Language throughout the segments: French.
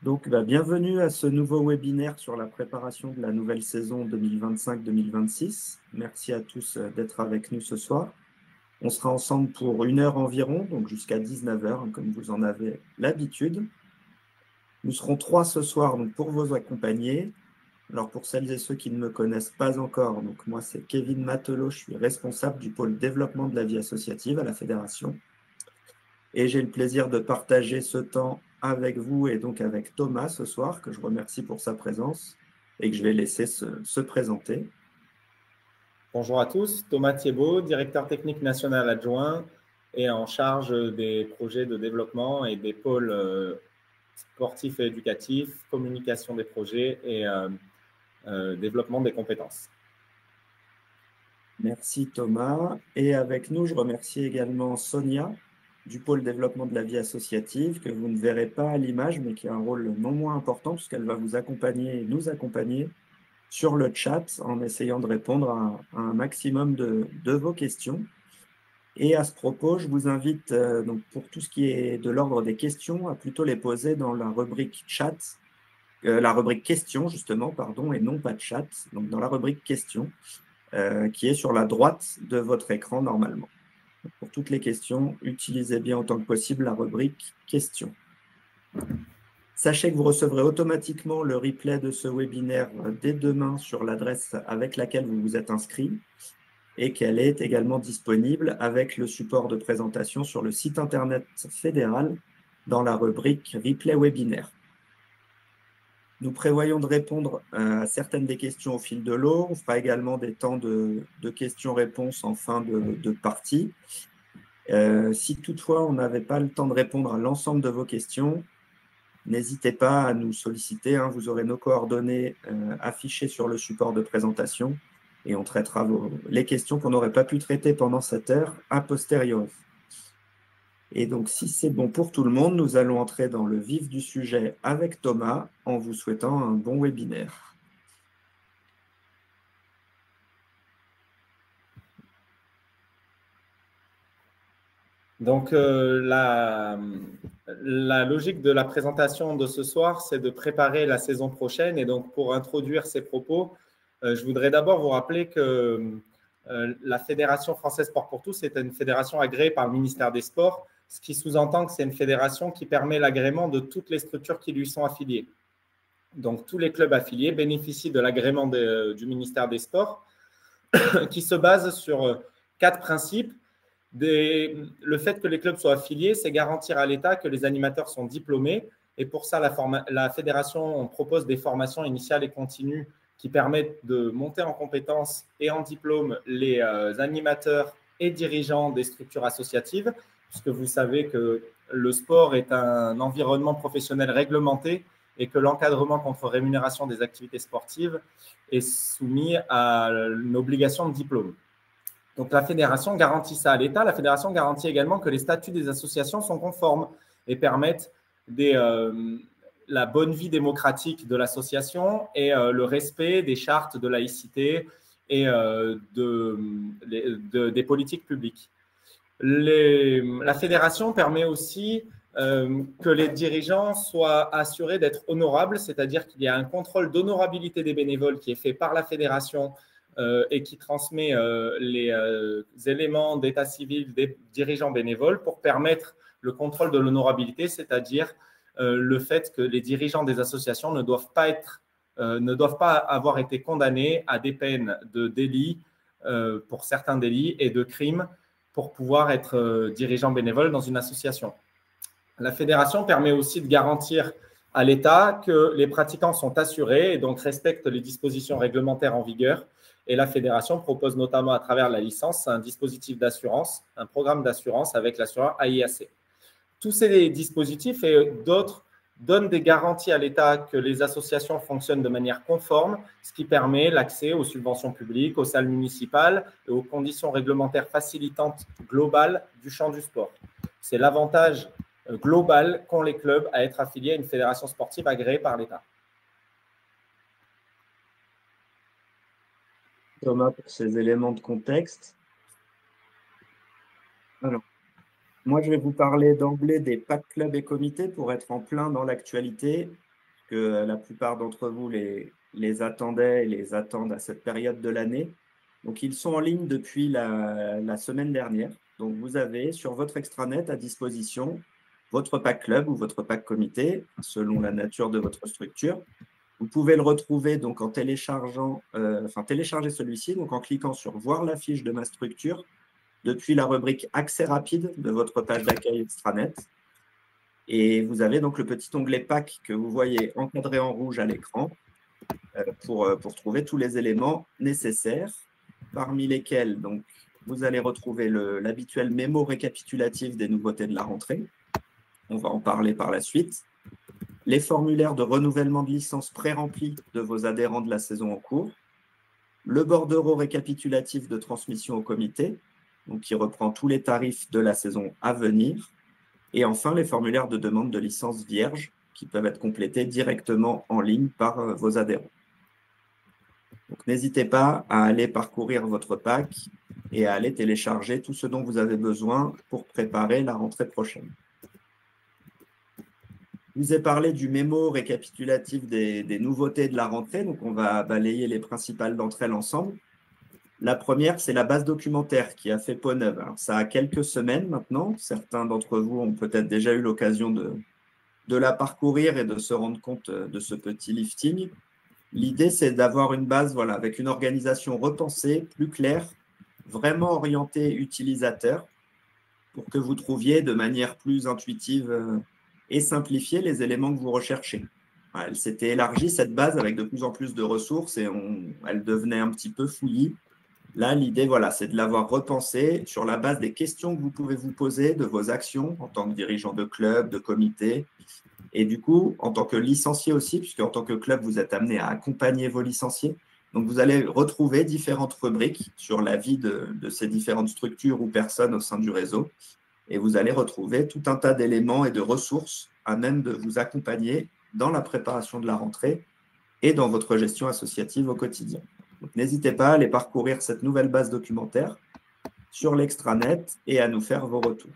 Bienvenue à ce nouveau webinaire sur la préparation de la nouvelle saison 2025-2026. Merci à tous d'être avec nous ce soir. On sera ensemble pour 1 heure environ, donc jusqu'à 19 heures, comme vous en avez l'habitude. Nous serons 3 ce soir donc, pour vous accompagner. Alors pour celles et ceux qui ne me connaissent pas encore, donc moi c'est Kevin Matelot, je suis responsable du pôle développement de la vie associative à la Fédération. Et j'ai le plaisir de partager ce temps avec vous et donc avec Thomas ce soir, que je remercie pour sa présence et que je vais laisser se présenter. Bonjour à tous, Thomas Thiebaud, directeur technique national adjoint et en charge des projets de développement et des pôles sportifs et éducatifs, communication des projets et développement des compétences. Merci Thomas. Et avec nous, je remercie également Sonia du pôle développement de la vie associative, que vous ne verrez pas à l'image, mais qui a un rôle non moins important puisqu'elle va vous accompagner et nous accompagner sur le chat en essayant de répondre à un maximum de vos questions. Et à ce propos, je vous invite, donc pour tout ce qui est de l'ordre des questions, à plutôt les poser dans la rubrique chat, la rubrique questions justement, pardon, et non pas chat, donc dans la rubrique questions, qui est sur la droite de votre écran normalement. Donc, pour toutes les questions, utilisez bien autant que possible la rubrique questions. Sachez que vous recevrez automatiquement le replay de ce webinaire dès demain sur l'adresse avec laquelle vous vous êtes inscrit et qu'elle est également disponible avec le support de présentation sur le site internet fédéral dans la rubrique replay webinaire. Nous prévoyons de répondre à certaines des questions au fil de l'eau. On fera également des temps de questions-réponses en fin de partie. Si toutefois on n'avait pas le temps de répondre à l'ensemble de vos questions, n'hésitez pas à nous solliciter. Vous aurez nos coordonnées affichées sur le support de présentation et on traitera les questions qu'on n'aurait pas pu traiter pendant cette heure a posteriori. Et donc, si c'est bon pour tout le monde, nous allons entrer dans le vif du sujet avec Thomas en vous souhaitant un bon webinaire. Donc, la logique de la présentation de ce soir, c'est de préparer la saison prochaine. Et donc, pour introduire ces propos, je voudrais d'abord vous rappeler que la Fédération française Sport pour tous est une fédération agréée par le ministère des Sports, ce qui sous-entend que c'est une fédération qui permet l'agrément de toutes les structures qui lui sont affiliées. Donc, tous les clubs affiliés bénéficient de l'agrément du ministère des Sports qui se base sur 4 principes. Le fait que les clubs soient affiliés, c'est garantir à l'État que les animateurs sont diplômés. Et pour ça, la fédération propose des formations initiales et continues qui permettent de monter en compétences et en diplôme les animateurs et dirigeants des structures associatives, puisque vous savez que le sport est un environnement professionnel réglementé et que l'encadrement contre rémunération des activités sportives est soumis à une obligation de diplôme. Donc, la fédération garantit ça à l'État. La fédération garantit également que les statuts des associations sont conformes et permettent la bonne vie démocratique de l'association et le respect des chartes de laïcité et des politiques publiques. La fédération permet aussi que les dirigeants soient assurés d'être honorables, c'est-à-dire qu'il y a un contrôle d'honorabilité des bénévoles qui est fait par la fédération et qui transmet les éléments d'état civil des dirigeants bénévoles pour permettre le contrôle de l'honorabilité, c'est-à-dire le fait que les dirigeants des associations ne doivent pas avoir été condamnés à des peines de délit pour certains délits et de crimes pour pouvoir être dirigeant bénévole dans une association. La fédération permet aussi de garantir à l'État que les pratiquants sont assurés et donc respectent les dispositions réglementaires en vigueur. Et la fédération propose notamment à travers la licence un dispositif d'assurance, un programme d'assurance avec l'assureur AIAC. Tous ces dispositifs et d'autres donnent des garanties à l'État que les associations fonctionnent de manière conforme, ce qui permet l'accès aux subventions publiques, aux salles municipales et aux conditions réglementaires facilitantes globales du champ du sport. C'est l'avantage global qu'ont les clubs à être affiliés à une fédération sportive agréée par l'État. Thomas, pour ces éléments de contexte. Alors, moi, je vais vous parler d'emblée des PAC clubs et comités pour être en plein dans l'actualité que la plupart d'entre vous les attendaient et les attendent à cette période de l'année. Donc, ils sont en ligne depuis la semaine dernière. Donc, vous avez sur votre extranet à disposition votre pack club ou votre pack comité, selon la nature de votre structure. Vous pouvez le retrouver donc en téléchargeant, télécharger celui-ci, donc en cliquant sur voir la fiche de ma structure depuis la rubrique accès rapide de votre page d'accueil extranet. Et vous avez donc le petit onglet pack que vous voyez encadré en rouge à l'écran pour trouver tous les éléments nécessaires, parmi lesquels donc, vous allez retrouver l'habituel mémo récapitulatif des nouveautés de la rentrée. On va en parler par la suite. Les formulaires de renouvellement de licence pré-remplis de vos adhérents de la saison en cours. Le bordereau récapitulatif de transmission au comité, donc qui reprend tous les tarifs de la saison à venir. Et enfin, les formulaires de demande de licence vierge qui peuvent être complétés directement en ligne par vos adhérents. Donc, n'hésitez pas à aller parcourir votre pack et à aller télécharger tout ce dont vous avez besoin pour préparer la rentrée prochaine. Je vous ai parlé du mémo récapitulatif des nouveautés de la rentrée, donc on va balayer les principales d'entre elles ensemble. La première, c'est la base documentaire qui a fait peau neuve. Alors, ça a quelques semaines maintenant. Certains d'entre vous ont peut-être déjà eu l'occasion de la parcourir et de se rendre compte de ce petit lifting. L'idée, c'est d'avoir une base avec une organisation repensée, plus claire, vraiment orientée utilisateur, pour que vous trouviez de manière plus intuitive et simplifiée les éléments que vous recherchez. Elle s'était élargie, cette base, avec de plus en plus de ressources et elle devenait un petit peu fouillie. Là, l'idée, c'est de l'avoir repensée sur la base des questions que vous pouvez vous poser de vos actions en tant que dirigeant de club, de comité. Et du coup, en tant que licencié aussi, puisque en tant que club, vous êtes amené à accompagner vos licenciés. Donc, vous allez retrouver différentes rubriques sur la vie de ces différentes structures ou personnes au sein du réseau. Et vous allez retrouver tout un tas d'éléments et de ressources à même de vous accompagner dans la préparation de la rentrée et dans votre gestion associative au quotidien. Donc, n'hésitez pas à aller parcourir cette nouvelle base documentaire sur l'extranet et à nous faire vos retours.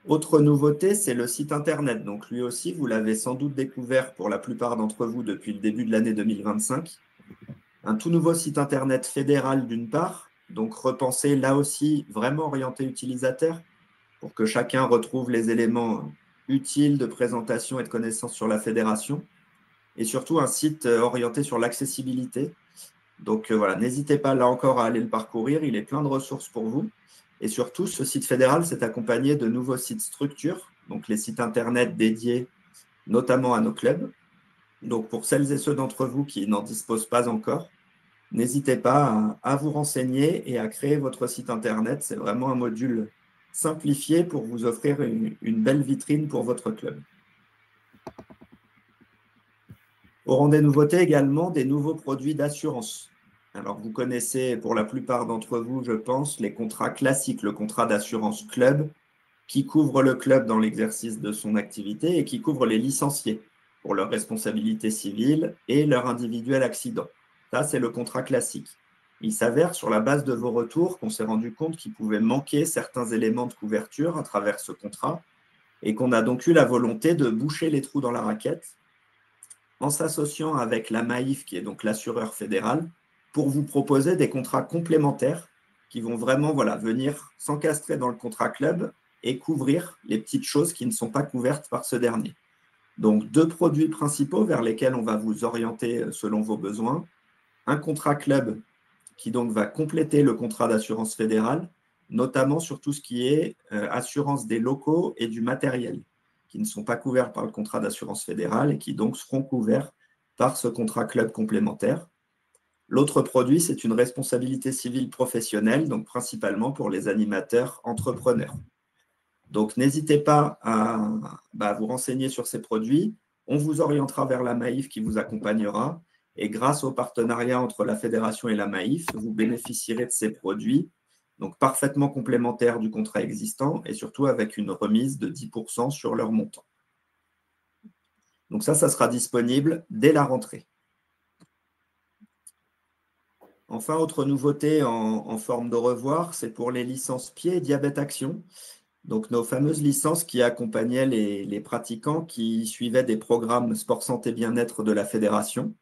Autre nouveauté, c'est le site internet. Donc, lui aussi, vous l'avez sans doute découvert pour la plupart d'entre vous depuis le début de l'année 2025. Un tout nouveau site internet fédéral d'une part, donc repensé là aussi vraiment orienté utilisateur pour que chacun retrouve les éléments utiles de présentation et de connaissance sur la fédération. Et surtout un site orienté sur l'accessibilité. Donc n'hésitez pas là encore à aller le parcourir, il est plein de ressources pour vous. Et surtout, ce site fédéral s'est accompagné de nouveaux sites structures, donc les sites internet dédiés notamment à nos clubs. Donc pour celles et ceux d'entre vous qui n'en disposent pas encore, n'hésitez pas à vous renseigner et à créer votre site internet. C'est vraiment un module simplifié pour vous offrir une belle vitrine pour votre club. Au rang des nouveautés également, des nouveaux produits d'assurance. Alors, vous connaissez pour la plupart d'entre vous, je pense, les contrats classiques, le contrat d'assurance club qui couvre le club dans l'exercice de son activité et qui couvre les licenciés pour leur responsabilité civile et leur individuel accident. Ça, c'est le contrat classique. Il s'avère sur la base de vos retours qu'on s'est rendu compte qu'il pouvait manquer certains éléments de couverture à travers ce contrat et qu'on a donc eu la volonté de boucher les trous dans la raquette en s'associant avec la Maif, qui est donc l'assureur fédéral, pour vous proposer des contrats complémentaires qui vont vraiment venir s'encastrer dans le contrat club et couvrir les petites choses qui ne sont pas couvertes par ce dernier. Donc, 2 produits principaux vers lesquels on va vous orienter selon vos besoins. Un contrat club qui donc va compléter le contrat d'assurance fédérale, notamment sur tout ce qui est assurance des locaux et du matériel, qui ne sont pas couverts par le contrat d'assurance fédérale et qui donc seront couverts par ce contrat club complémentaire. L'autre produit, c'est une responsabilité civile professionnelle, donc principalement pour les animateurs entrepreneurs. Donc, n'hésitez pas à vous renseigner sur ces produits. On vous orientera vers la Maif qui vous accompagnera. Et grâce au partenariat entre la fédération et la Maif, vous bénéficierez de ces produits, donc parfaitement complémentaires du contrat existant et surtout avec une remise de 10% sur leur montant. Donc ça sera disponible dès la rentrée. Enfin, autre nouveauté en forme de revoir, c'est pour les licences pieds et diabète action. Donc, nos fameuses licences qui accompagnaient les pratiquants qui suivaient des programmes sport santé bien-être de la fédération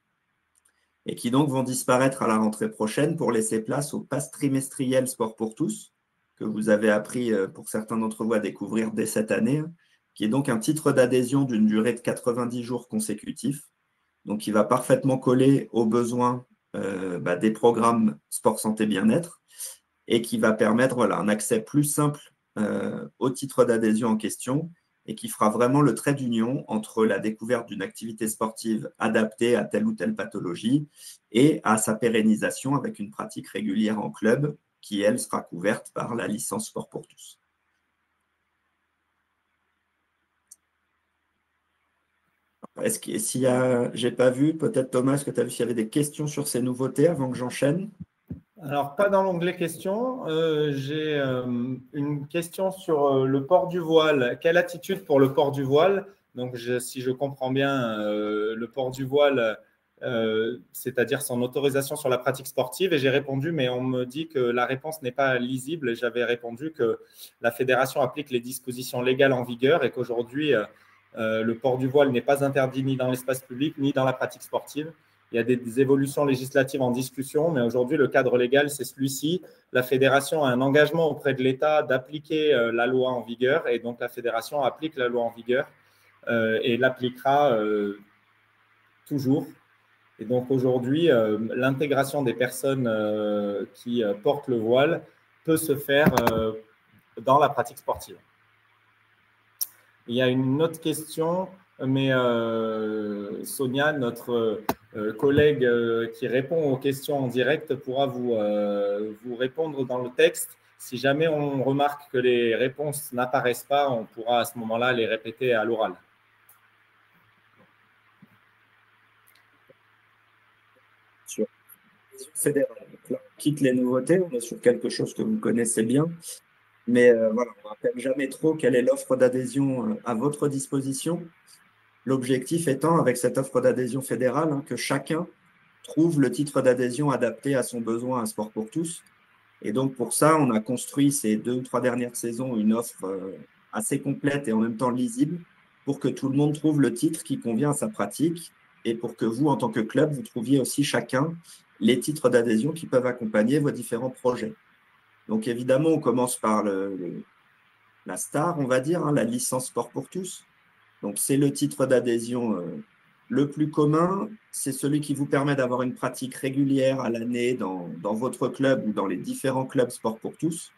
et qui donc vont disparaître à la rentrée prochaine pour laisser place au pass trimestriel sport pour tous, que vous avez appris pour certains d'entre vous à découvrir dès cette année, qui est donc un titre d'adhésion d'une durée de 90 jours consécutifs, donc qui va parfaitement coller aux besoins des programmes sport santé bien-être et qui va permettre un accès plus simple au titre d'adhésion en question et qui fera vraiment le trait d'union entre la découverte d'une activité sportive adaptée à telle ou telle pathologie et à sa pérennisation avec une pratique régulière en club qui, elle, sera couverte par la licence sport pour tous. Est-ce que j'ai pas vu, peut-être Thomas, est-ce que tu as vu s'il y avait des questions sur ces nouveautés avant que j'enchaîne? Alors, pas dans l'onglet questions. J'ai une question sur le port du voile. Quelle attitude pour le port du voile? Donc, si je comprends bien, le port du voile, c'est-à-dire son autorisation sur la pratique sportive. Et j'ai répondu, mais on me dit que la réponse n'est pas lisible. Et j'avais répondu que la fédération applique les dispositions légales en vigueur et qu'aujourd'hui, le port du voile n'est pas interdit ni dans l'espace public ni dans la pratique sportive. Il y a des évolutions législatives en discussion, mais aujourd'hui, le cadre légal, c'est celui-ci. La fédération a un engagement auprès de l'État d'appliquer la loi en vigueur, et donc la fédération applique la loi en vigueur et l'appliquera toujours. Et donc aujourd'hui, l'intégration des personnes qui portent le voile peut se faire dans la pratique sportive. Il y a une autre question, mais Sonia, notre collègue qui répond aux questions en direct, pourra vous répondre dans le texte. Si jamais on remarque que les réponses n'apparaissent pas, on pourra à ce moment-là les répéter à l'oral. Sur fédérale. Donc là, on quitte les nouveautés, on est sur quelque chose que vous connaissez bien. Mais voilà, on ne rappelle jamais trop quelle est l'offre d'adhésion à votre disposition. L'objectif étant, avec cette offre d'adhésion fédérale, que chacun trouve le titre d'adhésion adapté à son besoin à Sport pour tous. Et donc, pour ça, on a construit ces 2 ou 3 dernières saisons une offre assez complète et en même temps lisible pour que tout le monde trouve le titre qui convient à sa pratique et pour que vous, en tant que club, vous trouviez aussi chacun les titres d'adhésion qui peuvent accompagner vos différents projets. Donc, évidemment, on commence par la star, on va dire, la licence sport pour tous. Donc, c'est le titre d'adhésion le plus commun. C'est celui qui vous permet d'avoir une pratique régulière à l'année dans votre club ou dans les différents clubs sport pour tous.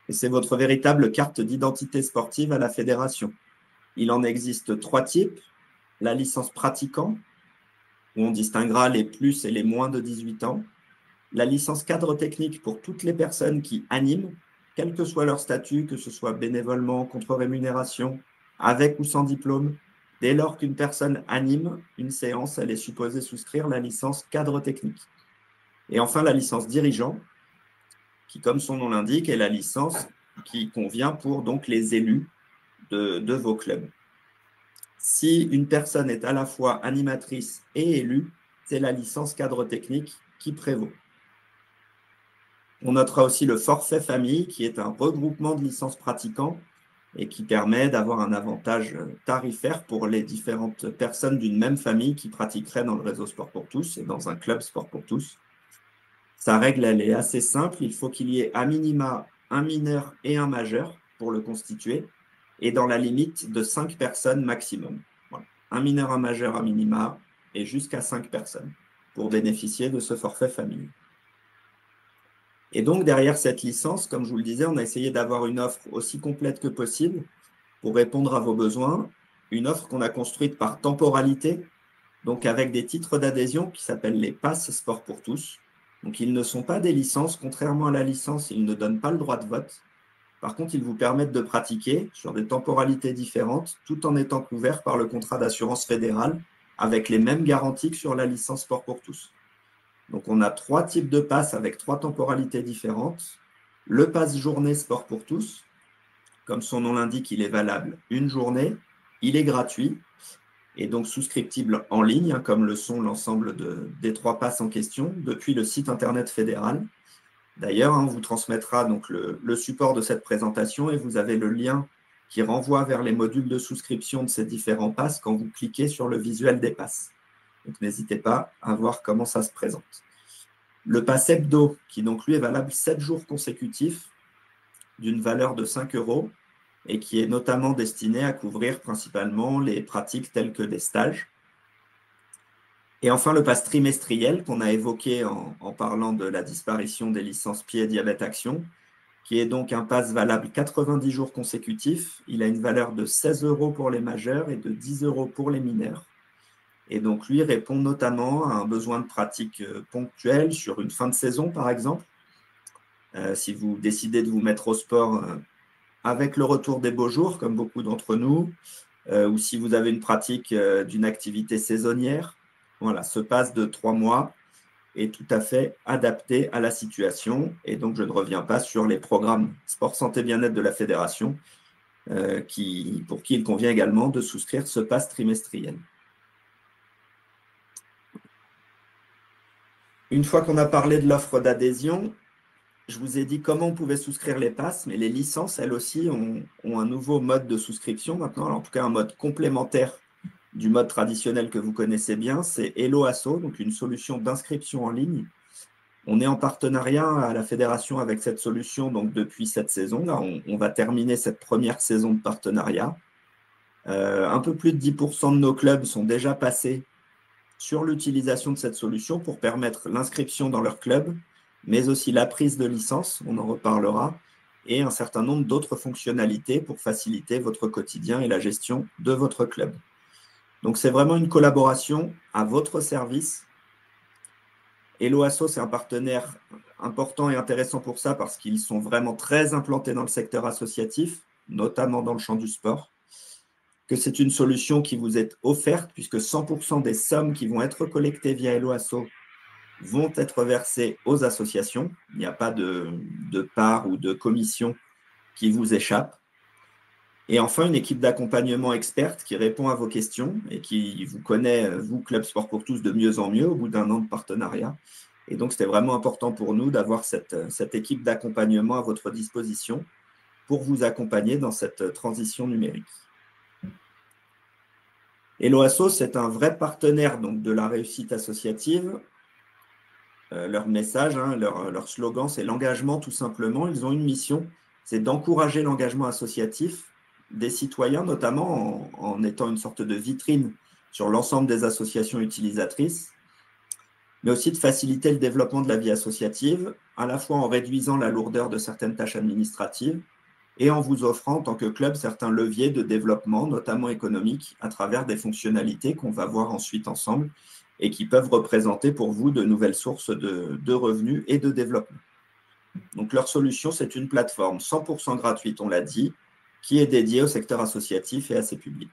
Et c'est votre véritable carte d'identité sportive à la fédération. Il en existe 3 types. La licence pratiquant, où on distinguera les plus et les moins de 18 ans. La licence cadre technique pour toutes les personnes qui animent, quel que soit leur statut, que ce soit bénévolement, contre rémunération, avec ou sans diplôme. Dès lors qu'une personne anime une séance, elle est supposée souscrire la licence cadre technique. Et enfin, la licence dirigeant, qui, comme son nom l'indique, est la licence qui convient pour donc les élus de vos clubs. Si une personne est à la fois animatrice et élue, c'est la licence cadre technique qui prévaut. On notera aussi le forfait famille, qui est un regroupement de licences pratiquants et qui permet d'avoir un avantage tarifaire pour les différentes personnes d'une même famille qui pratiqueraient dans le réseau Sport pour tous et dans un club Sport pour tous. Sa règle, elle est assez simple. Il faut qu'il y ait à minima un mineur et un majeur pour le constituer et dans la limite de 5 personnes maximum. Voilà. Un mineur, un majeur à minima et jusqu'à 5 personnes pour bénéficier de ce forfait famille. Et donc, derrière cette licence, comme je vous le disais, on a essayé d'avoir une offre aussi complète que possible pour répondre à vos besoins. Une offre qu'on a construite par temporalité, donc avec des titres d'adhésion qui s'appellent les passes sport pour tous. Donc, ils ne sont pas des licences. Contrairement à la licence, ils ne donnent pas le droit de vote. Par contre, ils vous permettent de pratiquer sur des temporalités différentes, tout en étant couverts par le contrat d'assurance fédérale, avec les mêmes garanties que sur la licence sport pour tous. Donc, on a 3 types de passes avec 3 temporalités différentes. Le pass journée sport pour tous, comme son nom l'indique, il est valable une journée, il est gratuit et donc souscriptible en ligne, comme le sont l'ensemble des 3 passes en question, depuis le site internet fédéral. D'ailleurs, on vous transmettra donc le support de cette présentation et vous avez le lien qui renvoie vers les modules de souscription de ces différents passes quand vous cliquez sur le visuel des passes. Donc, n'hésitez pas à voir comment ça se présente. Le pass hebdo, qui donc lui est valable 7 jours consécutifs d'une valeur de 5 € et qui est notamment destiné à couvrir principalement les pratiques telles que des stages. Et enfin, le pass trimestriel qu'on a évoqué en parlant de la disparition des licences pied et diabète action, qui est donc un pass valable 90 jours consécutifs. Il a une valeur de 16 € pour les majeurs et de 10 € pour les mineurs. Et donc, lui répond notamment à un besoin de pratique ponctuel sur une fin de saison, par exemple. Si vous décidez de vous mettre au sport avec le retour des beaux jours, comme beaucoup d'entre nous, ou si vous avez une pratique d'une activité saisonnière, voilà, ce pass de 3 mois est tout à fait adapté à la situation. Et donc, je ne reviens pas sur les programmes sport, santé, bien-être de la fédération, pour qui il convient également de souscrire ce pass trimestriel. Une fois qu'on a parlé de l'offre d'adhésion, je vous ai dit comment on pouvait souscrire les passes, mais les licences, elles aussi, ont un nouveau mode de souscription maintenant. Alors, en tout cas, un mode complémentaire du mode traditionnel que vous connaissez bien, c'est Hello Asso, donc une solution d'inscription en ligne. On est en partenariat à la fédération avec cette solution donc depuis cette saison. Là, on va terminer cette première saison de partenariat. Un peu plus de 10% de nos clubs sont déjà passés sur l'utilisation de cette solution pour permettre l'inscription dans leur club, mais aussi la prise de licence, on en reparlera, et un certain nombre d'autres fonctionnalités pour faciliter votre quotidien et la gestion de votre club. Donc, c'est vraiment une collaboration à votre service. Hello Asso, c'est un partenaire important et intéressant pour ça parce qu'ils sont vraiment très implantés dans le secteur associatif, notamment dans le champ du sport. Que c'est une solution qui vous est offerte puisque 100% des sommes qui vont être collectées via Hello Asso vont être versées aux associations. Il n'y a pas de part ou de commission qui vous échappe. Et enfin, une équipe d'accompagnement experte qui répond à vos questions et qui vous connaît, vous, Club Sport pour tous, de mieux en mieux au bout d'1 an de partenariat. Et donc, c'était vraiment important pour nous d'avoir cette équipe d'accompagnement à votre disposition pour vous accompagner dans cette transition numérique. Hello Asso, c'est un vrai partenaire donc, de la réussite associative. Leur message, leur slogan, c'est l'engagement tout simplement. Ils ont une mission, c'est d'encourager l'engagement associatif des citoyens, notamment en étant une sorte de vitrine sur l'ensemble des associations utilisatrices, mais aussi de faciliter le développement de la vie associative, à la fois en réduisant la lourdeur de certaines tâches administratives et en vous offrant, en tant que club, certains leviers de développement, notamment économiques, à travers des fonctionnalités qu'on va voir ensuite ensemble et qui peuvent représenter pour vous de nouvelles sources de revenus et de développement. Donc, leur solution, c'est une plateforme 100% gratuite, on l'a dit, qui est dédiée au secteur associatif et à ses publics.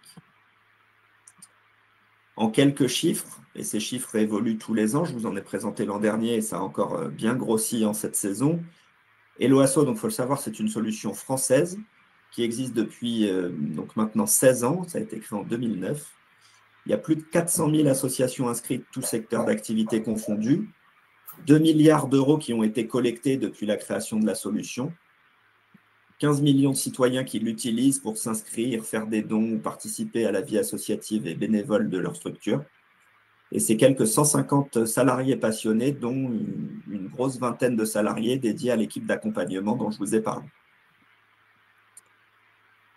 En quelques chiffres, et ces chiffres évoluent tous les ans, je vous en ai présenté l'an dernier et ça a encore bien grossi en cette saison. Hello Asso, donc il faut le savoir, c'est une solution française qui existe depuis donc maintenant 16 ans, ça a été créé en 2009. Il y a plus de 400 000 associations inscrites, tous secteurs d'activité confondus, 2 milliards d'euros qui ont été collectés depuis la création de la solution, 15 millions de citoyens qui l'utilisent pour s'inscrire, faire des dons ou participer à la vie associative et bénévole de leur structure. Et c'est quelques 150 salariés passionnés, dont une grosse vingtaine de salariés dédiés à l'équipe d'accompagnement dont je vous ai parlé.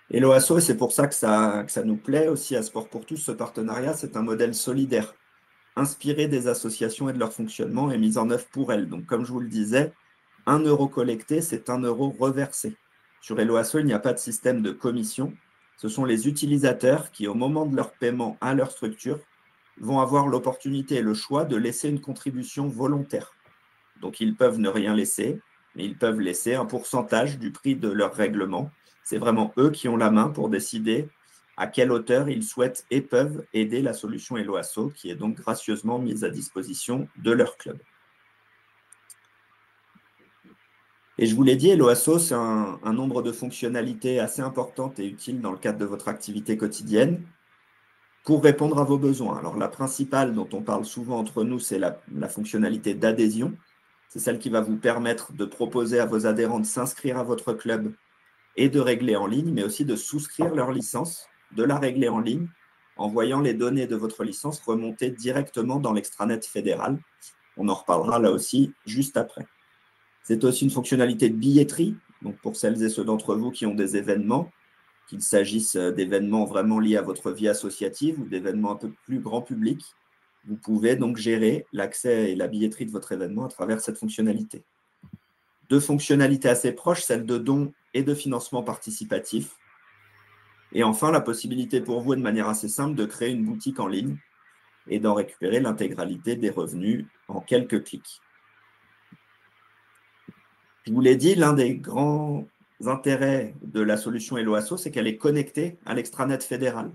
Hello Asso, et c'est pour ça que ça nous plaît aussi à Sport pour tous, ce partenariat, c'est un modèle solidaire, inspiré des associations et de leur fonctionnement et mis en œuvre pour elles. Donc, comme je vous le disais, 1 € collecté, c'est 1 € reversé. Sur Hello Asso, il n'y a pas de système de commission. Ce sont les utilisateurs qui, au moment de leur paiement à leur structure, vont avoir l'opportunité et le choix de laisser une contribution volontaire. Donc, ils peuvent ne rien laisser, mais ils peuvent laisser un pourcentage du prix de leur règlement. C'est vraiment eux qui ont la main pour décider à quelle hauteur ils souhaitent et peuvent aider la solution Hello Asso, qui est donc gracieusement mise à disposition de leur club. Et je vous l'ai dit, Hello Asso, c'est un nombre de fonctionnalités assez importantes et utiles dans le cadre de votre activité quotidienne pour répondre à vos besoins. Alors, la principale dont on parle souvent entre nous, c'est la fonctionnalité d'adhésion. C'est celle qui va vous permettre de proposer à vos adhérents de s'inscrire à votre club et de régler en ligne, mais aussi de souscrire leur licence, de la régler en ligne, en voyant les données de votre licence remonter directement dans l'extranet fédéral. On en reparlera là aussi juste après. C'est aussi une fonctionnalité de billetterie, donc pour celles et ceux d'entre vous qui ont des événements, qu'il s'agisse d'événements vraiment liés à votre vie associative ou d'événements un peu plus grand public, vous pouvez donc gérer l'accès et la billetterie de votre événement à travers cette fonctionnalité. Deux fonctionnalités assez proches, celle de dons et de financement participatif. Et enfin, la possibilité pour vous, de manière assez simple, de créer une boutique en ligne et d'en récupérer l'intégralité des revenus en quelques clics. Je vous l'ai dit, l'un des grands intérêts de la solution Helloasso, c'est qu'elle est connectée à l'extranet fédéral.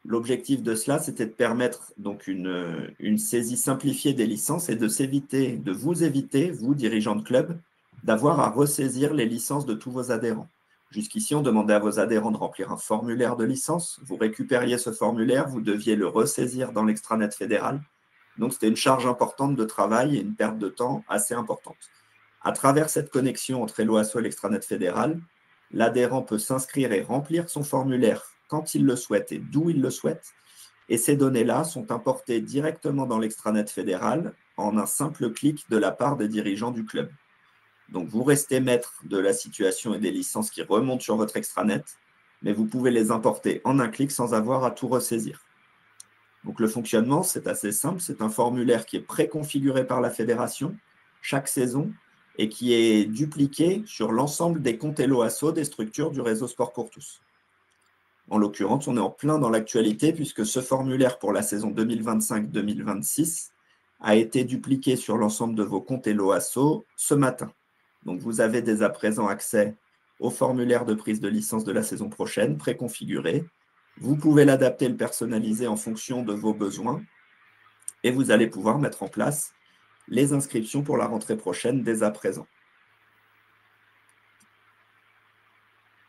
L'objectif de cela, c'était de permettre donc une saisie simplifiée des licences et de vous éviter, vous, dirigeants de club, d'avoir à ressaisir les licences de tous vos adhérents. Jusqu'ici, on demandait à vos adhérents de remplir un formulaire de licence. Vous récupériez ce formulaire, vous deviez le ressaisir dans l'extranet fédéral. Donc, c'était une charge importante de travail et une perte de temps assez importante. À travers cette connexion entre Helloasso et l'extranet fédéral, l'adhérent peut s'inscrire et remplir son formulaire quand il le souhaite et d'où il le souhaite. Et ces données-là sont importées directement dans l'extranet fédéral en un simple clic de la part des dirigeants du club. Donc, vous restez maître de la situation et des licences qui remontent sur votre extranet, mais vous pouvez les importer en un clic sans avoir à tout ressaisir. Donc, le fonctionnement, c'est assez simple. C'est un formulaire qui est préconfiguré par la fédération chaque saison et qui est dupliqué sur l'ensemble des comptes Helloasso des structures du réseau Sport pour tous. En l'occurrence, on est en plein dans l'actualité puisque ce formulaire pour la saison 2025-2026 a été dupliqué sur l'ensemble de vos comptes Helloasso ce matin. Donc, vous avez dès à présent accès au formulaire de prise de licence de la saison prochaine, préconfiguré. Vous pouvez l'adapter, le personnaliser en fonction de vos besoins et vous allez pouvoir mettre en place les inscriptions pour la rentrée prochaine dès à présent.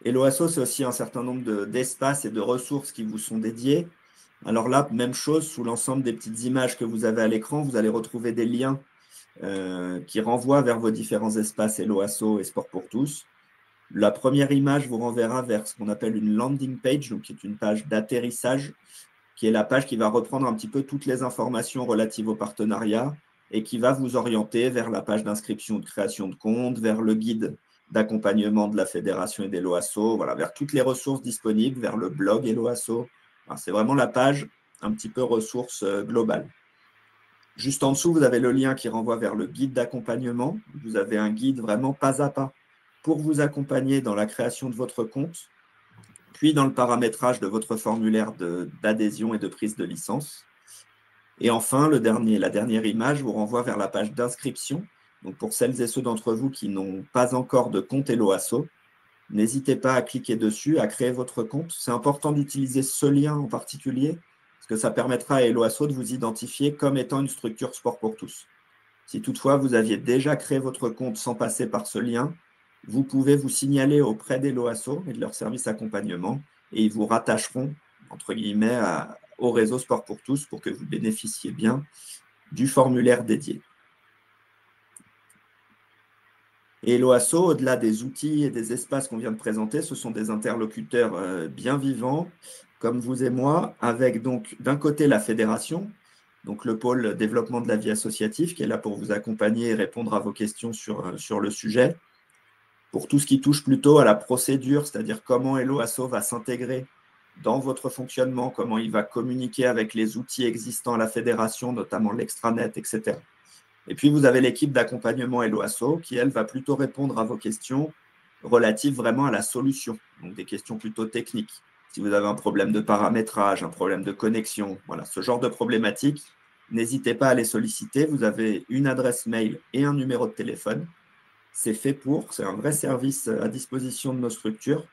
Helloasso, c'est aussi un certain nombre d'espaces et de ressources qui vous sont dédiés. Alors là, même chose, sous l'ensemble des petites images que vous avez à l'écran, vous allez retrouver des liens qui renvoient vers vos différents espaces Helloasso et Sport pour tous. La première image vous renverra vers ce qu'on appelle une landing page, donc qui est une page d'atterrissage, qui est la page qui va reprendre un petit peu toutes les informations relatives au partenariat et qui va vous orienter vers la page d'inscription, de création de compte, vers le guide d'accompagnement de la fédération et d'Helloasso, voilà, vers toutes les ressources disponibles, vers le blog Helloasso. C'est vraiment la page un petit peu ressources globales. Juste en dessous, vous avez le lien qui renvoie vers le guide d'accompagnement. Vous avez un guide vraiment pas à pas pour vous accompagner dans la création de votre compte, puis dans le paramétrage de votre formulaire d'adhésion et de prise de licence. Et enfin, la dernière image vous renvoie vers la page d'inscription. Donc, pour celles et ceux d'entre vous qui n'ont pas encore de compte Helloasso, n'hésitez pas à cliquer dessus, à créer votre compte. C'est important d'utiliser ce lien en particulier, parce que ça permettra à Helloasso de vous identifier comme étant une structure sport pour tous. Si toutefois vous aviez déjà créé votre compte sans passer par ce lien, vous pouvez vous signaler auprès d'Helloasso et de leur service accompagnement, et ils vous rattacheront, entre guillemets, au réseau Sport pour tous pour que vous bénéficiez bien du formulaire dédié. Et Helloasso, au-delà des outils et des espaces qu'on vient de présenter, ce sont des interlocuteurs bien vivants, comme vous et moi, avec donc d'un côté la fédération, donc le pôle développement de la vie associative, qui est là pour vous accompagner et répondre à vos questions sur le sujet. Pour tout ce qui touche plutôt à la procédure, c'est-à-dire comment Helloasso va s'intégrer dans votre fonctionnement, comment il va communiquer avec les outils existants à la fédération, notamment l'extranet, etc. Et puis, vous avez l'équipe d'accompagnement Helloasso qui, elle, va plutôt répondre à vos questions relatives vraiment à la solution, donc des questions plutôt techniques. Si vous avez un problème de paramétrage, un problème de connexion, voilà, ce genre de problématiques, n'hésitez pas à les solliciter. Vous avez une adresse mail et un numéro de téléphone. C'est fait pour, c'est un vrai service à disposition de nos structures.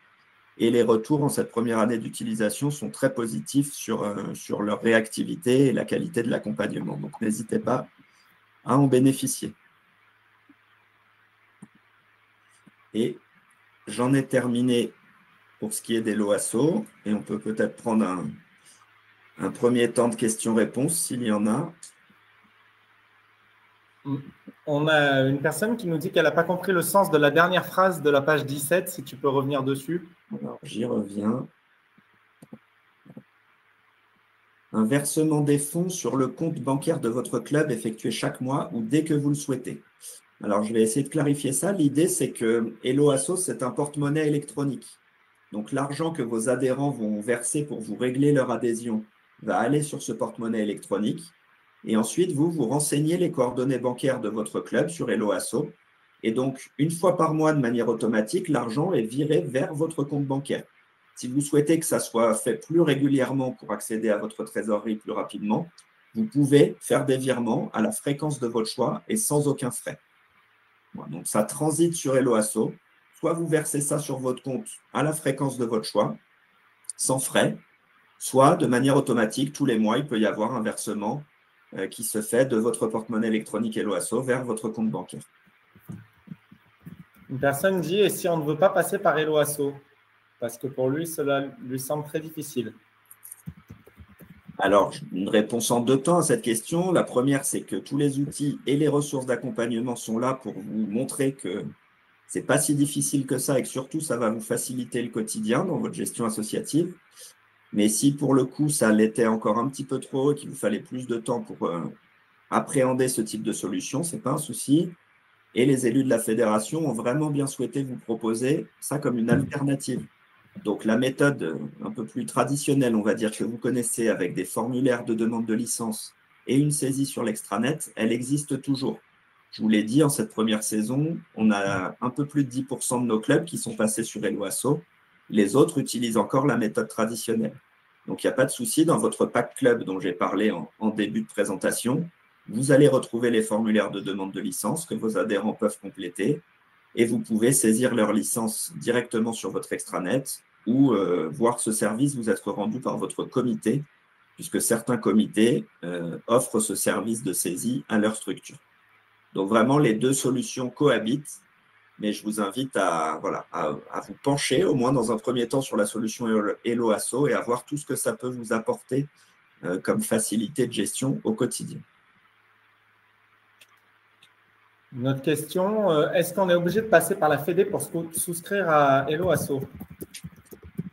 Et les retours en cette première année d'utilisation sont très positifs sur leur réactivité et la qualité de l'accompagnement. Donc, n'hésitez pas à en bénéficier. Et j'en ai terminé pour ce qui est d'Helloasso. Et on peut peut-être prendre un premier temps de questions-réponses s'il y en a. On a une personne qui nous dit qu'elle n'a pas compris le sens de la dernière phrase de la page 17, si tu peux revenir dessus. Alors, j'y reviens. Un versement des fonds sur le compte bancaire de votre club effectué chaque mois ou dès que vous le souhaitez. Alors, je vais essayer de clarifier ça. L'idée, c'est que Hello Asso, c'est un porte-monnaie électronique. Donc, l'argent que vos adhérents vont verser pour vous régler leur adhésion va aller sur ce porte-monnaie électronique. Et ensuite, vous renseignez les coordonnées bancaires de votre club sur Hello Asso. Et donc, une fois par mois, de manière automatique, l'argent est viré vers votre compte bancaire. Si vous souhaitez que ça soit fait plus régulièrement pour accéder à votre trésorerie plus rapidement, vous pouvez faire des virements à la fréquence de votre choix et sans aucun frais. Voilà, donc, ça transite sur Hello Asso. Soit vous versez ça sur votre compte à la fréquence de votre choix, sans frais, soit de manière automatique, tous les mois, il peut y avoir un versement qui se fait de votre porte-monnaie électronique Hello Asso vers votre compte bancaire. Une personne dit, et si on ne veut pas passer par Hello Asso? Parce que pour lui, cela lui semble très difficile. Alors, une réponse en deux temps à cette question. La première, c'est que tous les outils et les ressources d'accompagnement sont là pour vous montrer que ce n'est pas si difficile que ça et que surtout, ça va vous faciliter le quotidien dans votre gestion associative. Mais si pour le coup, ça l'était encore un petit peu trop et qu'il vous fallait plus de temps pour appréhender ce type de solution, ce n'est pas un souci. Et les élus de la fédération ont vraiment bien souhaité vous proposer ça comme une alternative. Donc, la méthode un peu plus traditionnelle, on va dire, que vous connaissez avec des formulaires de demande de licence et une saisie sur l'extranet, elle existe toujours. Je vous l'ai dit, en cette première saison, on a un peu plus de 10% de nos clubs qui sont passés sur Hello Asso. Les autres utilisent encore la méthode traditionnelle. Donc, il n'y a pas de souci. Dans votre pack club dont j'ai parlé en début de présentation, vous allez retrouver les formulaires de demande de licence que vos adhérents peuvent compléter et vous pouvez saisir leur licence directement sur votre extranet ou voir ce service vous être rendu par votre comité, puisque certains comités offrent ce service de saisie à leur structure. Donc vraiment, les deux solutions cohabitent, mais je vous invite à vous pencher, au moins dans un premier temps, sur la solution Hello Asso et à voir tout ce que ça peut vous apporter comme facilité de gestion au quotidien. Une autre question, est-ce qu'on est obligé de passer par la Fédé pour souscrire à Hello Asso?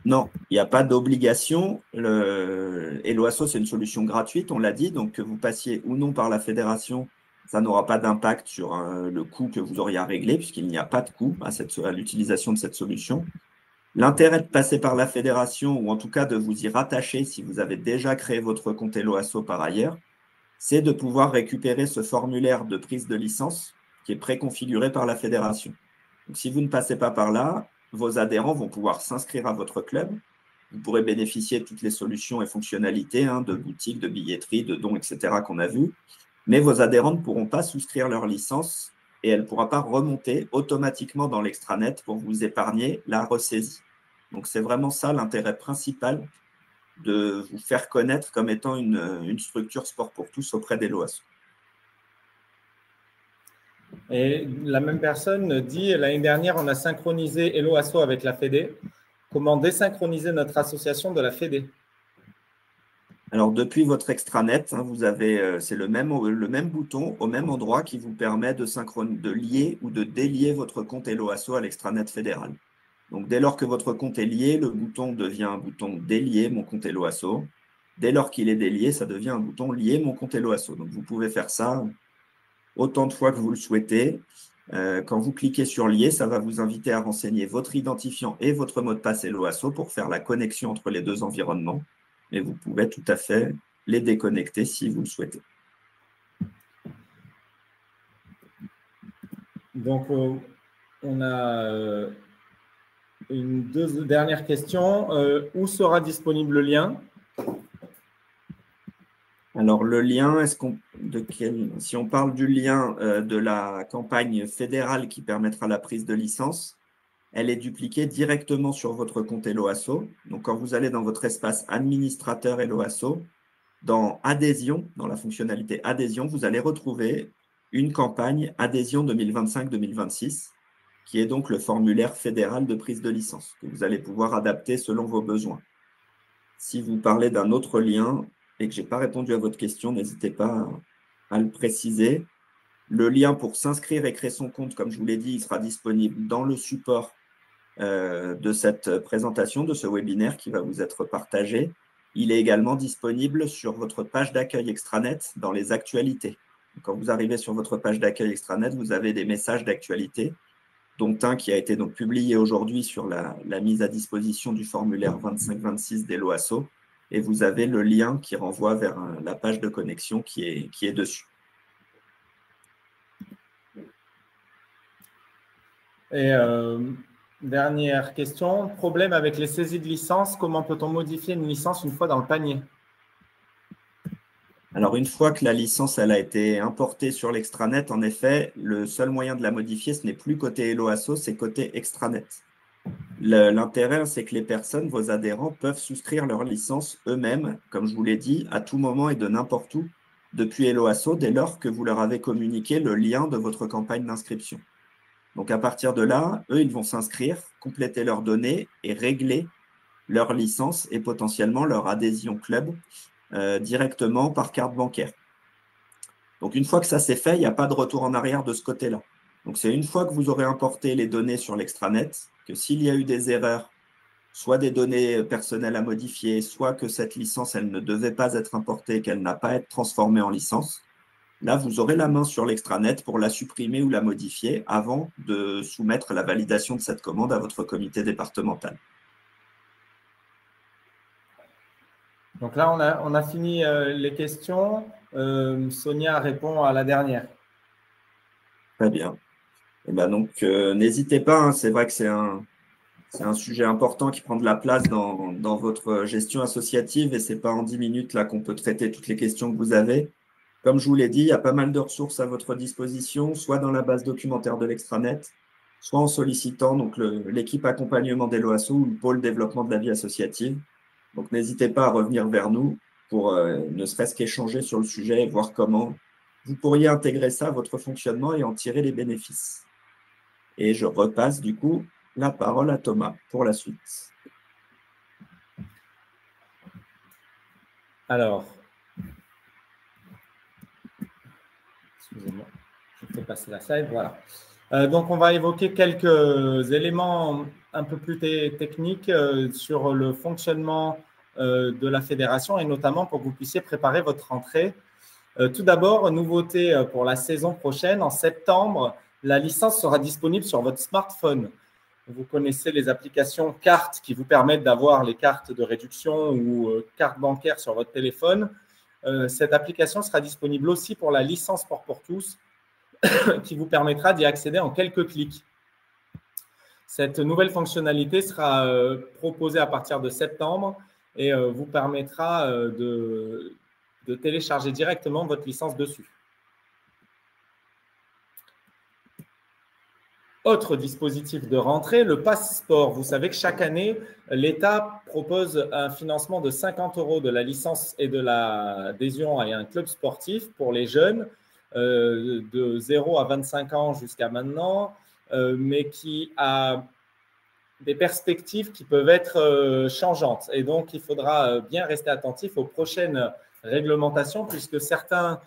Non, il n'y a pas d'obligation. Hello Asso, c'est une solution gratuite, on l'a dit. Donc, que vous passiez ou non par la fédération, ça n'aura pas d'impact sur le coût que vous auriez à régler, puisqu'il n'y a pas de coût à l'utilisation de cette solution. L'intérêt de passer par la fédération, ou en tout cas de vous y rattacher si vous avez déjà créé votre compte Hello Asso par ailleurs, c'est de pouvoir récupérer ce formulaire de prise de licence qui est préconfiguré par la fédération. Donc, si vous ne passez pas par là, vos adhérents vont pouvoir s'inscrire à votre club. Vous pourrez bénéficier de toutes les solutions et fonctionnalités de boutique, de billetterie, de dons, etc. qu'on a vu. Mais vos adhérents ne pourront pas souscrire leur licence et elle ne pourra pas remonter automatiquement dans l'extranet pour vous épargner la ressaisie. Donc, c'est vraiment ça l'intérêt principal de vous faire connaître comme étant une structure sport pour tous auprès d'Hello Asso. Et la même personne dit, l'année dernière, on a synchronisé Hello Asso avec la Fédé. Comment désynchroniser notre association de la Fédé? Alors, depuis votre extranet, vous avez, c'est le même bouton au même endroit qui vous permet de lier ou de délier votre compte Hello Asso à l'extranet fédéral. Donc, dès lors que votre compte est lié, le bouton devient un bouton délier mon compte Hello Asso. Dès lors qu'il est délié, ça devient un bouton lier mon compte Hello Asso. Donc, vous pouvez faire ça autant de fois que vous le souhaitez. Quand vous cliquez sur lier, ça va vous inviter à renseigner votre identifiant et votre mot de passe Hello Asso pour faire la connexion entre les deux environnements. Mais vous pouvez tout à fait les déconnecter si vous le souhaitez. Donc, on a deux dernières questions. Où sera disponible le lien? Alors, le lien, si on parle du lien de la campagne fédérale qui permettra la prise de licence, elle est dupliquée directement sur votre compte Hello Asso. Donc, quand vous allez dans votre espace administrateur Hello Asso, dans adhésion, dans la fonctionnalité adhésion, vous allez retrouver une campagne adhésion 2025-2026, qui est donc le formulaire fédéral de prise de licence, que vous allez pouvoir adapter selon vos besoins. Si vous parlez d'un autre lien et que je n'ai pas répondu à votre question, n'hésitez pas à le préciser. Le lien pour s'inscrire et créer son compte, comme je vous l'ai dit, il sera disponible dans le support de cette présentation, de ce webinaire qui va vous être partagé. Il est également disponible sur votre page d'accueil extranet dans les actualités. Quand vous arrivez sur votre page d'accueil extranet, vous avez des messages d'actualité, dont un qui a été donc publié aujourd'hui sur la mise à disposition du formulaire 2526 des LOASO, et vous avez le lien qui renvoie vers la page de connexion qui est dessus. Et dernière question, problème avec les saisies de licence, comment peut-on modifier une licence une fois dans le panier? Alors, une fois que la licence elle a été importée sur l'extranet, en effet, le seul moyen de la modifier, ce n'est plus côté Helloasso, c'est côté extranet. L'intérêt, c'est que les personnes, vos adhérents, peuvent souscrire leur licence eux-mêmes, comme je vous l'ai dit, à tout moment et de n'importe où, depuis Helloasso, dès lors que vous leur avez communiqué le lien de votre campagne d'inscription. Donc, à partir de là, eux, ils vont s'inscrire, compléter leurs données et régler leur licence et potentiellement leur adhésion club directement par carte bancaire. Donc, une fois que ça c'est fait, il n'y a pas de retour en arrière de ce côté-là. Donc, c'est une fois que vous aurez importé les données sur l'extranet, que s'il y a eu des erreurs, soit des données personnelles à modifier, soit que cette licence, elle ne devait pas être importée, qu'elle n'a pas à être transformée en licence, là, vous aurez la main sur l'extranet pour la supprimer ou la modifier avant de soumettre la validation de cette commande à votre comité départemental. Donc là, on a fini les questions. Sonia répond à la dernière. Très bien. Et ben donc, n'hésitez pas, hein, c'est vrai que c'est un sujet important qui prend de la place dans votre gestion associative et ce n'est pas en 10 minutes là qu'on peut traiter toutes les questions que vous avez. Comme je vous l'ai dit, il y a pas mal de ressources à votre disposition, soit dans la base documentaire de l'extranet, soit en sollicitant l'équipe accompagnement des LOASO ou le pôle développement de la vie associative. Donc, n'hésitez pas à revenir vers nous pour ne serait-ce qu'échanger sur le sujet et voir comment vous pourriez intégrer ça à votre fonctionnement et en tirer les bénéfices. Et je repasse du coup la parole à Thomas pour la suite. Alors, excusez-moi, je fais passer la slide, voilà. Donc, on va évoquer quelques éléments un peu plus techniques sur le fonctionnement de la fédération et notamment pour que vous puissiez préparer votre rentrée. Tout d'abord, nouveauté pour la saison prochaine, en septembre, la licence sera disponible sur votre smartphone. Vous connaissez les applications cartes qui vous permettent d'avoir les cartes de réduction ou cartes bancaires sur votre téléphone. Cette application sera disponible aussi pour la licence Sport pour tous qui vous permettra d'y accéder en quelques clics. Cette nouvelle fonctionnalité sera proposée à partir de septembre et vous permettra de télécharger directement votre licence dessus. Autre dispositif de rentrée, le Passeport. Vous savez que chaque année, l'État propose un financement de 50 € de la licence et de l'adhésion à un club sportif pour les jeunes de 0 à 25 ans jusqu'à maintenant, mais qui a des perspectives qui peuvent être changeantes. Et donc, il faudra bien rester attentif aux prochaines réglementations puisque certains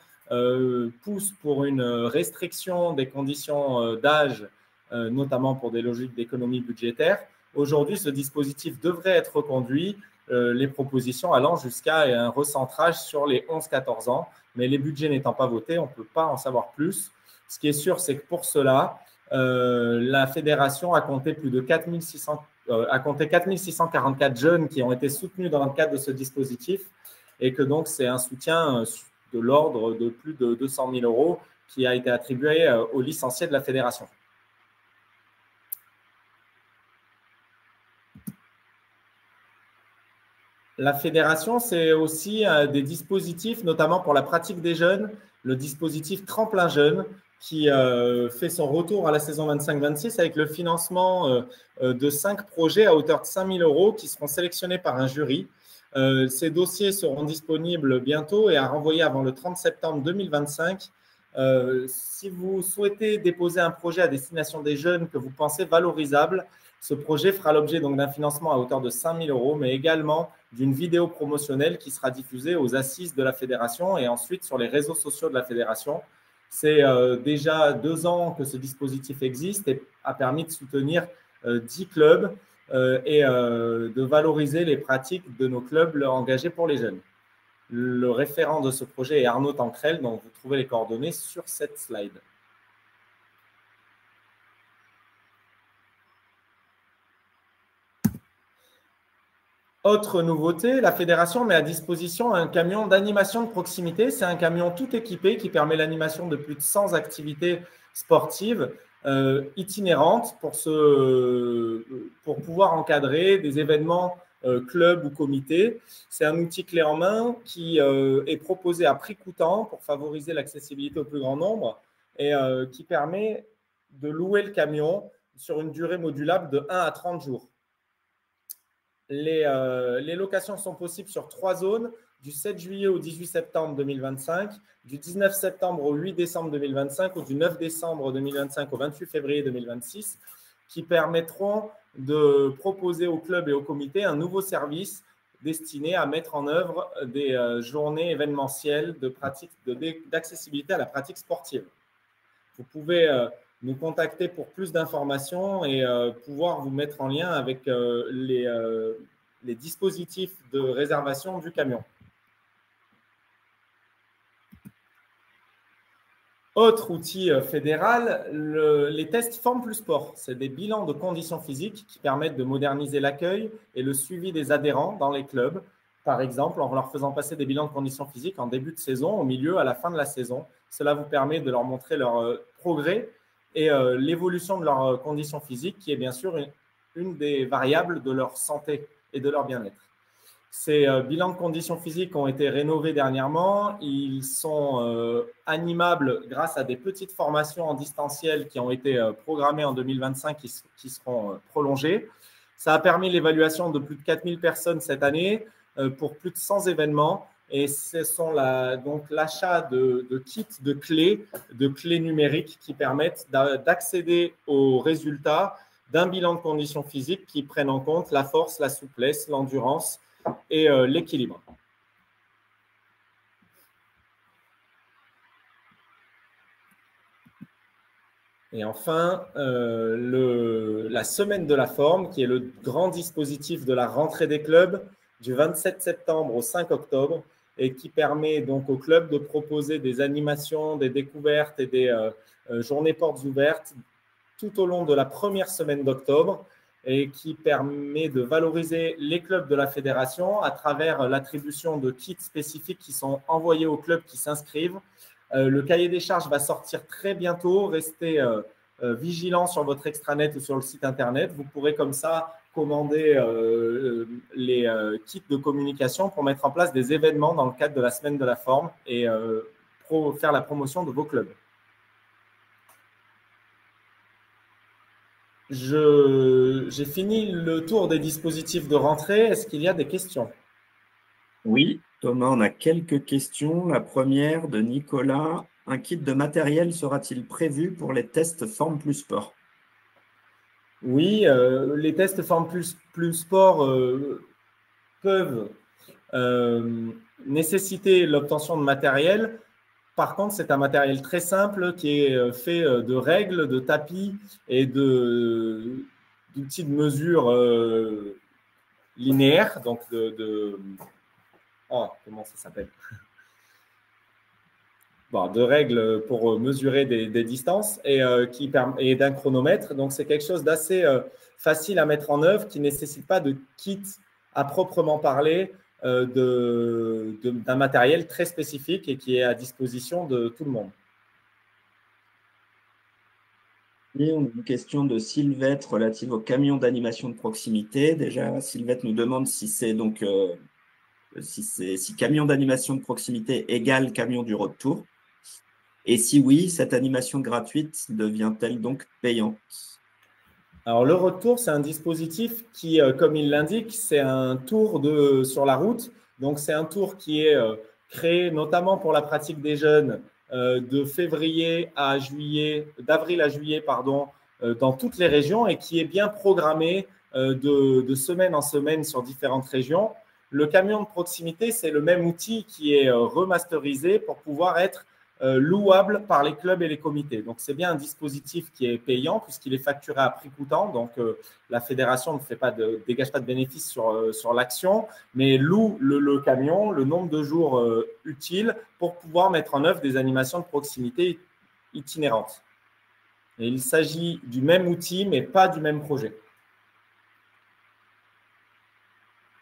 poussent pour une restriction des conditions d'âge, notamment pour des logiques d'économie budgétaire. Aujourd'hui, ce dispositif devrait être reconduit, les propositions allant jusqu'à un recentrage sur les 11-14 ans. Mais les budgets n'étant pas votés, on ne peut pas en savoir plus. Ce qui est sûr, c'est que pour cela, la fédération a compté plus de 4644 jeunes qui ont été soutenus dans le cadre de ce dispositif et que donc c'est un soutien de l'ordre de plus de 200 000 € qui a été attribué aux licenciés de la fédération. La fédération, c'est aussi des dispositifs, notamment pour la pratique des jeunes, le dispositif Tremplin Jeune, qui fait son retour à la saison 25-26 avec le financement de 5 projets à hauteur de 5 000 € qui seront sélectionnés par un jury. Ces dossiers seront disponibles bientôt et à renvoyer avant le 30 septembre 2025. Si vous souhaitez déposer un projet à destination des jeunes que vous pensez valorisable, ce projet fera l'objet d'un financement à hauteur de 5 000 €, mais également d'une vidéo promotionnelle qui sera diffusée aux assises de la fédération et ensuite sur les réseaux sociaux de la fédération. C'est déjà 2 ans que ce dispositif existe et a permis de soutenir 10 clubs et de valoriser les pratiques de nos clubs engagés pour les jeunes. Le référent de ce projet est Arnaud Tancrel, dont vous trouvez les coordonnées sur cette slide. Autre nouveauté, la fédération met à disposition un camion d'animation de proximité. C'est un camion tout équipé qui permet l'animation de plus de 100 activités sportives itinérantes pour pouvoir encadrer des événements club ou comité. C'est un outil clé en main qui est proposé à prix coûtant pour favoriser l'accessibilité au plus grand nombre et qui permet de louer le camion sur une durée modulable de 1 à 30 jours. Les locations sont possibles sur 3 zones, du 7 juillet au 18 septembre 2025, du 19 septembre au 8 décembre 2025 ou du 9 décembre 2025 au 28 février 2026, qui permettront de proposer aux clubs et aux comités un nouveau service destiné à mettre en œuvre des journées événementielles d'accessibilité à la pratique sportive. Vous pouvez nous contacter pour plus d'informations et pouvoir vous mettre en lien avec les dispositifs de réservation du camion. Autre outil fédéral, les tests Forme plus Sport. C'est des bilans de conditions physiques qui permettent de moderniser l'accueil et le suivi des adhérents dans les clubs, par exemple en leur faisant passer des bilans de conditions physiques en début de saison, au milieu, à la fin de la saison. Cela vous permet de leur montrer leur progrès et l'évolution de leurs conditions physiques, qui est bien sûr une des variables de leur santé et de leur bien-être. Ces bilans de conditions physiques ont été rénovés dernièrement. Ils sont animables grâce à des petites formations en distanciel qui ont été programmées en 2025 qui seront prolongées. Ça a permis l'évaluation de plus de 4000 personnes cette année pour plus de 100 événements. Et ce sont donc l'achat de kits de clés numériques qui permettent d'accéder aux résultats d'un bilan de conditions physiques qui prennent en compte la force, la souplesse, l'endurance et l'équilibre. Et enfin, la semaine de la forme, qui est le grand dispositif de la rentrée des clubs du 27 septembre au 5 octobre, et qui permet donc aux clubs de proposer des animations, des découvertes et des journées portes ouvertes tout au long de la première semaine d'octobre et qui permet de valoriser les clubs de la fédération à travers l'attribution de kits spécifiques qui sont envoyés aux clubs qui s'inscrivent. Le cahier des charges va sortir très bientôt. Restez vigilants sur votre extranet ou sur le site internet. Vous pourrez comme ça commander les kits de communication pour mettre en place des événements dans le cadre de la semaine de la forme et faire la promotion de vos clubs. J'ai fini le tour des dispositifs de rentrée. Est-ce qu'il y a des questions? Oui, Thomas, on a quelques questions. La première de Nicolas. Un kit de matériel sera-t-il prévu pour les tests Forme plus Sport? Oui, les tests Forme plus Sport peuvent nécessiter l'obtention de matériel. Par contre, c'est un matériel très simple qui est fait de règles, de tapis et d'outils de mesure linéaires, donc comment ça s'appelle? Bon, de règles pour mesurer des distances et d'un chronomètre. Donc, c'est quelque chose d'assez facile à mettre en œuvre qui ne nécessite pas de kit à proprement parler, d'un matériel très spécifique et qui est à disposition de tout le monde. Et on a une question de Sylvette relative au camion d'animation de proximité. Déjà, Sylvette nous demande si c'est donc si camion d'animation de proximité égale camion du road tour. Et si oui, cette animation gratuite devient-elle donc payante? Alors, le road tour, c'est un dispositif qui, comme il l'indique, c'est un tour sur la route. Donc, c'est un tour qui est créé notamment pour la pratique des jeunes d'avril à juillet, dans toutes les régions et qui est bien programmé de semaine en semaine sur différentes régions. Le camion de proximité, c'est le même outil qui est remasterisé pour pouvoir être louable par les clubs et les comités. Donc, c'est bien un dispositif qui est payant puisqu'il est facturé à prix coûtant. Donc, la fédération ne dégage pas de bénéfice sur l'action, mais loue le camion, le nombre de jours utiles pour pouvoir mettre en œuvre des animations de proximité itinérantes. Et il s'agit du même outil, mais pas du même projet.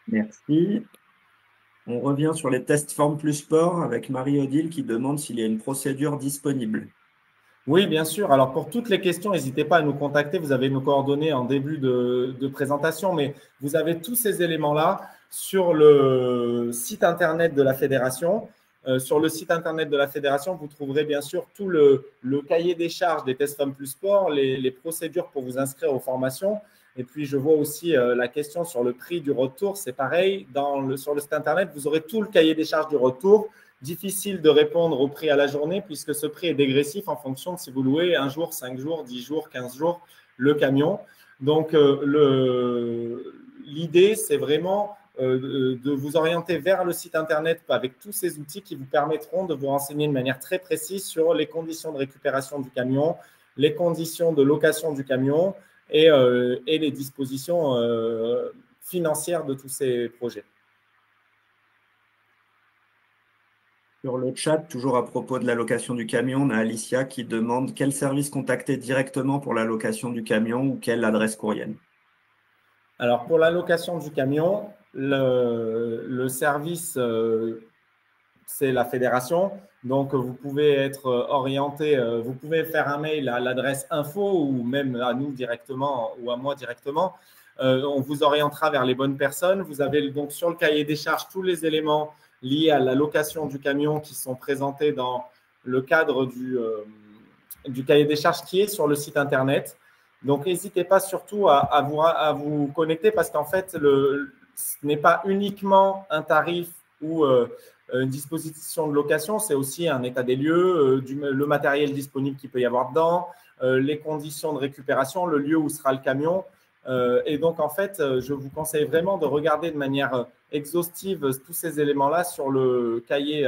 Merci. On revient sur les tests Forme plus Sport avec Marie-Odile qui demande s'il y a une procédure disponible. Oui, bien sûr. Alors, pour toutes les questions, n'hésitez pas à nous contacter. Vous avez nos coordonnées en début de présentation, mais vous avez tous ces éléments-là sur le site Internet de la Fédération. Sur le site Internet de la Fédération, vous trouverez bien sûr tout le cahier des charges des tests Femmes plus Sport, les procédures pour vous inscrire aux formations. Et puis, je vois aussi la question sur le prix du retour. C'est pareil, sur le site Internet, vous aurez tout le cahier des charges du retour. Difficile de répondre au prix à la journée puisque ce prix est dégressif en fonction de si vous louez 1 jour, 5 jours, 10 jours, 15 jours le camion. Donc, l'idée, c'est vraiment de vous orienter vers le site Internet avec tous ces outils qui vous permettront de vous renseigner de manière très précise sur les conditions de récupération du camion, les conditions de location du camion et les dispositions financières de tous ces projets. Sur le chat, toujours à propos de la location du camion, on a Alicia qui demande quel service contacter directement pour la location du camion ou quelle adresse courriel. Alors, pour la location du camion, le service, c'est la fédération. Donc, vous pouvez être orienté, vous pouvez faire un mail à l'adresse info ou même à nous directement ou à moi directement. On vous orientera vers les bonnes personnes. Vous avez donc sur le cahier des charges tous les éléments liés à la location du camion qui sont présentés dans le cadre du cahier des charges qui est sur le site Internet. Donc, n'hésitez pas surtout à vous connecter parce qu'en fait, ce n'est pas uniquement un tarif ou une disposition de location, c'est aussi un état des lieux, le matériel disponible qu'il peut y avoir dedans, les conditions de récupération, le lieu où sera le camion. Et donc, en fait, je vous conseille vraiment de regarder de manière exhaustive tous ces éléments-là sur le cahier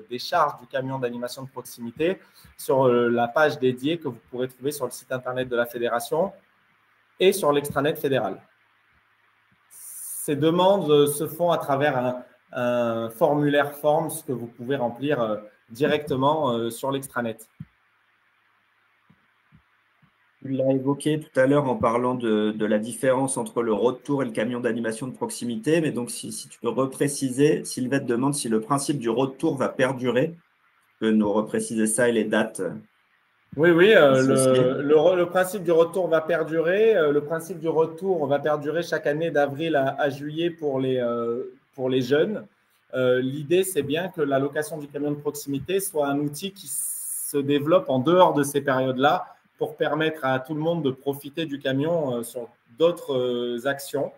des charges du camion d'animation de proximité, sur la page dédiée que vous pourrez trouver sur le site Internet de la Fédération et sur l'extranet fédéral. Ces demandes se font à travers un formulaire Forms que vous pouvez remplir directement sur l'extranet. Tu l'as évoqué tout à l'heure en parlant de la différence entre le road tour et le camion d'animation de proximité, mais donc si tu peux repréciser, Sylvette demande si le principe du road tour va perdurer. Tu peux nous repréciser ça et les dates? Oui, le principe du retour va perdurer. Le principe du retour va perdurer chaque année d'avril à juillet pour les jeunes. L'idée, c'est bien que la location du camion de proximité soit un outil qui se développe en dehors de ces périodes-là pour permettre à tout le monde de profiter du camion sur d'autres actions.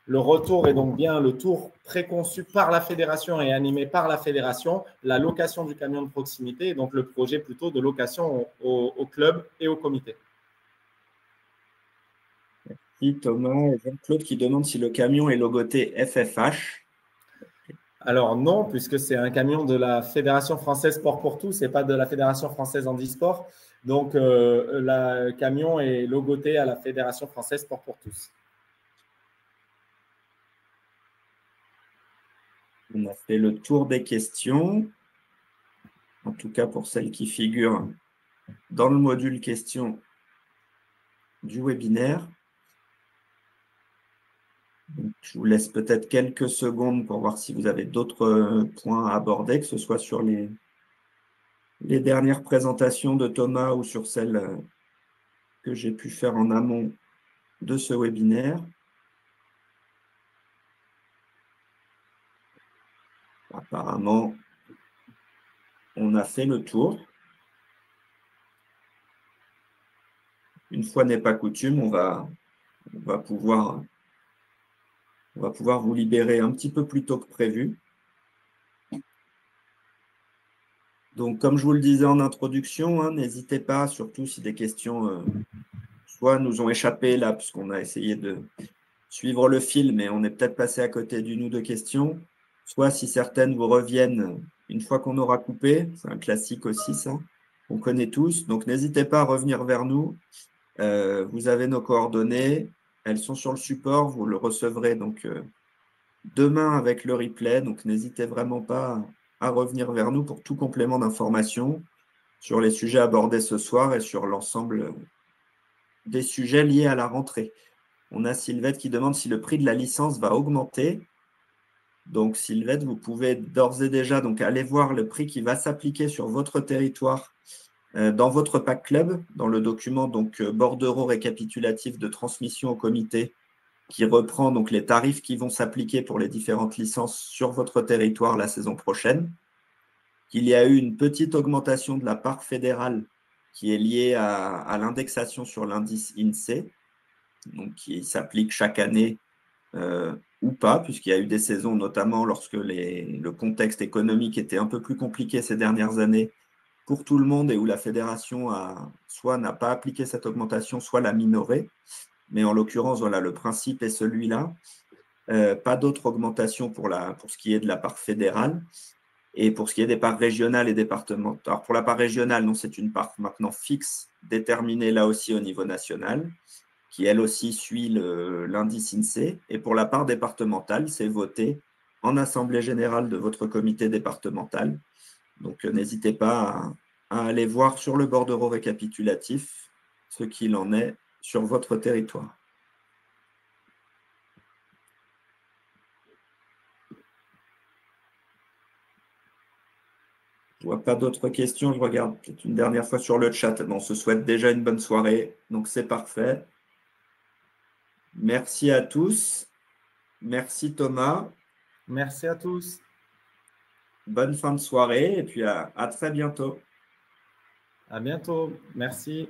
Le retour est donc bien le tour préconçu par la fédération et animé par la fédération, la location du camion de proximité et donc le projet plutôt de location au club et au comité. Merci Thomas et Jean-Claude qui demandent si le camion est logoté FFH. Alors non, puisque c'est un camion de la Fédération française Sport pour tous et pas de la Fédération française handisport. Donc, le camion est logoté à la Fédération française Sport pour tous. On a fait le tour des questions, en tout cas pour celles qui figurent dans le module questions du webinaire. Donc, je vous laisse peut-être quelques secondes pour voir si vous avez d'autres points à aborder, que ce soit sur les dernières présentations de Thomas ou sur celles que j'ai pu faire en amont de ce webinaire. Apparemment, on a fait le tour. Une fois n'est pas coutume, on va pouvoir vous libérer un petit peu plus tôt que prévu. Donc, comme je vous le disais en introduction, n'hésitez pas, surtout si des questions soit nous ont échappé là, puisqu'on a essayé de suivre le fil, mais on est peut-être passé à côté d'une ou deux questions, soit si certaines vous reviennent une fois qu'on aura coupé. C'est un classique aussi, ça. On connaît tous. Donc, n'hésitez pas à revenir vers nous. Vous avez nos coordonnées. Elles sont sur le support. Vous le recevrez donc demain avec le replay. Donc, n'hésitez vraiment pas à revenir vers nous pour tout complément d'information sur les sujets abordés ce soir et sur l'ensemble des sujets liés à la rentrée. On a Sylvette qui demande si le prix de la licence va augmenter. Donc, Sylvette, vous pouvez d'ores et déjà donc, aller voir le prix qui va s'appliquer sur votre territoire dans votre pack club, dans le document donc bordereau récapitulatif de transmission au comité qui reprend donc les tarifs qui vont s'appliquer pour les différentes licences sur votre territoire la saison prochaine. Qu'il y a eu une petite augmentation de la part fédérale qui est liée à l'indexation sur l'indice INSEE, donc qui s'applique chaque année ou pas, puisqu'il y a eu des saisons, notamment lorsque le contexte économique était un peu plus compliqué ces dernières années pour tout le monde et où la fédération soit n'a pas appliqué cette augmentation, soit l'a minorée. Mais en l'occurrence, voilà, le principe est celui-là. Pas d'autre augmentation pour ce qui est de la part fédérale. Et pour ce qui est des parts régionales et départementales, alors pour la part régionale, non, c'est une part maintenant fixe, déterminée là aussi au niveau national, qui elle aussi suit l'indice INSEE. Et pour la part départementale, c'est voté en assemblée générale de votre comité départemental. Donc n'hésitez pas à aller voir sur le bordereau récapitulatif ce qu'il en est sur votre territoire. Je ne vois pas d'autres questions. Je regarde peut-être une dernière fois sur le chat. On se souhaite déjà une bonne soirée. Donc, c'est parfait. Merci à tous. Merci Thomas. Merci à tous. Bonne fin de soirée et puis à très bientôt. À bientôt. Merci.